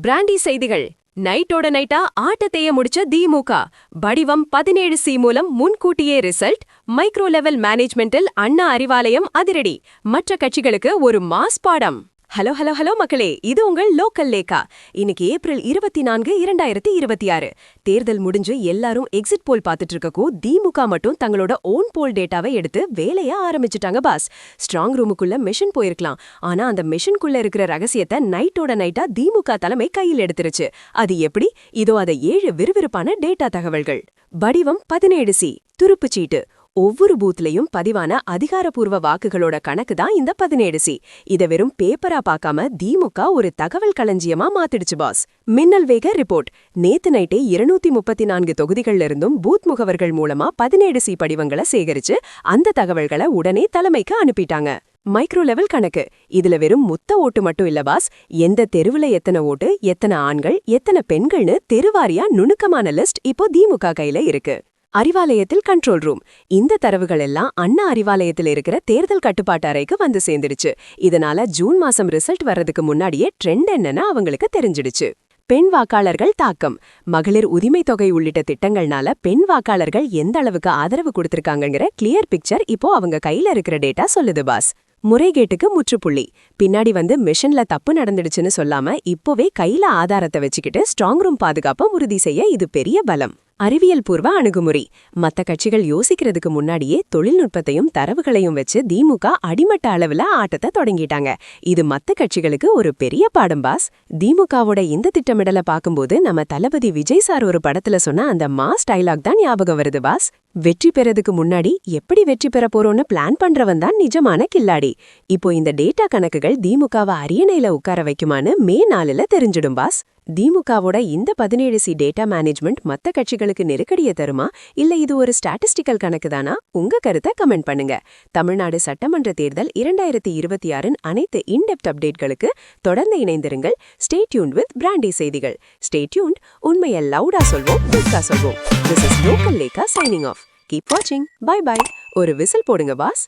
Brandy செய்திகள். நைட்டோட நைட்டா ஆட்டத்தையே முடிச்ச திமுக. வடிவம் 17C மூலம் முன்கூட்டியே ரிசல்ட். மைக்ரோ லெவல் மேனேஜ்மெண்டில் அண்ணா அறிவாலயம் அதிரடி. மற்ற கட்சிகளுக்கு ஒரு மாஸ் பாடம். ஹலோ ஹலோ ஹலோ மக்களே, இது உங்கள் லோக்கல் லேக்கா. இன்னைக்கு ஏப்ரல் 24, 2026. தேர்தல் முடிஞ்சு எல்லாரும் எக்ஸிட் போல் பார்த்துட்டு இருக்கோ, திமுக மட்டும் தங்களோட ஓன் போல் டேட்டாவை எடுத்து வேலையா ஆரம்பிச்சுட்டாங்க பாஸ். ஸ்ட்ராங் ரூமுக்குள்ள மெஷின் போயிருக்கலாம், ஆனா அந்த மெஷின்குள்ள இருக்கிற ரகசியத்தை நைட்டோட நைட்டா திமுக தலைமை கையில் எடுத்துருச்சு. அது எப்படி? இதோ அதை 7 விறுவிறுப்பான டேட்டா தகவல்கள். வடிவம் 17C துருப்புச்சீட்டு. ஒவ்வொரு பூத்லயும் பதிவான அதிகாரப்பூர்வ வாக்குகளோட கணக்கு தான் இந்த 17C. இத வெறும் பேப்பரா பார்க்காம திமுக ஒரு தகவல் களஞ்சியமா மாத்திடுச்சு பாஸ். மின்னல் வேக ரிப்போர்ட். நேத்து நைட்டே 234 தொகுதிகள்ல இருந்தும் பூத் முகவர்கள் மூலமா 17C படிவங்களை சேகரிச்சு அந்த தகவல்களை உடனே தலைமைக்கு அனுப்பிட்டாங்க. மைக்ரோ லெவல் கணக்கு. இதுல வெறும் மொத்த ஓட்டு மட்டும் இல்ல பாஸ், எந்த தெருவுல எத்தனை ஓட்டு, எத்தனை ஆண்கள், எத்தனை பெண்கள்னு தெருவாரியா நுணுக்கமான லிஸ்ட் இப்போ திமுக கையில இருக்கு. அறிவாலயத்தில் கண்ட்ரோல் ரூம். இந்த தரவுகள் எல்லாம் அண்ணா அறிவாலயத்தில் இருக்கிற தேர்தல் கட்டுப்பாட்டு அறைக்கு வந்து சேர்ந்துடுச்சு. இதனால ஜூன் மாசம் ரிசல்ட் வர்றதுக்கு முன்னாடியே ட்ரெண்ட் என்னன்னு அவங்களுக்கு தெரிஞ்சிடுச்சு. பெண் வாக்காளர்கள் தாக்கம். மகளிர் உரிமை தொகை உள்ளிட்ட திட்டங்கள்னால பெண் வாக்காளர்கள் எந்த அளவுக்கு ஆதரவு கொடுத்திருக்காங்கங்கிற கிளியர் பிக்சர் இப்போ அவங்க கையில இருக்கிற டேட்டா சொல்லுது பாஸ். முறைகேட்டுக்கு முற்றுப்புள்ளி. பின்னாடி வந்து மிஷன்ல தப்பு நடந்துடுச்சுன்னு சொல்லாம இப்போவே கையில ஆதாரத்தை வச்சுக்கிட்டு ஸ்ட்ராங் ரூம் பாதுகாப்பை உறுதி செய்ய இது பெரிய பலம். அறிவியல் பூர்வ அணுகுமுறை. மத்த கட்சிகள் யோசிக்கிறதுக்கு முன்னாடியே தொழில்நுட்பத்தையும் தரவுகளையும் வச்சு திமுக அடிமட்ட அளவுல ஆட்டத்தை தொடங்கிட்டாங்க. இது மத்த கட்சிகளுக்கு ஒரு பெரிய பாடம் பாஸ். திமுகவோட இந்த திட்டமிடலை பார்க்கும்போது நம்ம தளபதி விஜய் சார் ஒரு படத்துல சொன்ன அந்த மாஸ் டைலாக் தான் ஞாபகம் வருது பாஸ். வெற்றி பெறதுக்கு முன்னாடி எப்படி வெற்றி பெற போறோம்னு பிளான் பண்றவன் தான் நிஜமான கில்லாடி. இப்போ இந்த டேட்டா கணக்குகள் திமுகவை அரியணையில உட்கார வைக்குமான்னு மே 4ல தெரிஞ்சிடும் பாஸ். திமுகவோட இந்த 17C டேட்டா மேனேஜ்மெண்ட் மத்த கட்சிகளுக்கு நெருக்கடியை தருமா, இல்ல இது ஒரு ஸ்டாட்டிஸ்டிக்கல் கணக்கு தானா? உங்க கருத்தை கமெண்ட் பண்ணுங்க. தமிழ்நாடு சட்டமன்ற தேர்தல் 2026 அனைத்து இன்டெப்த் அப்டேட்களுக்கு தொடர்ந்து இணைந்திருங்கள். ஸ்டே டியூன்ட் வித் பிராண்டி செய்திகள். Stay tuned. உண்மையை லவுடா சொல்வோம், குயிக்கா சொல்வோம். This is Local Lekha signing off. Keep watching. Bye bye. ஒரு விசில் போடுங்க பாஸ்.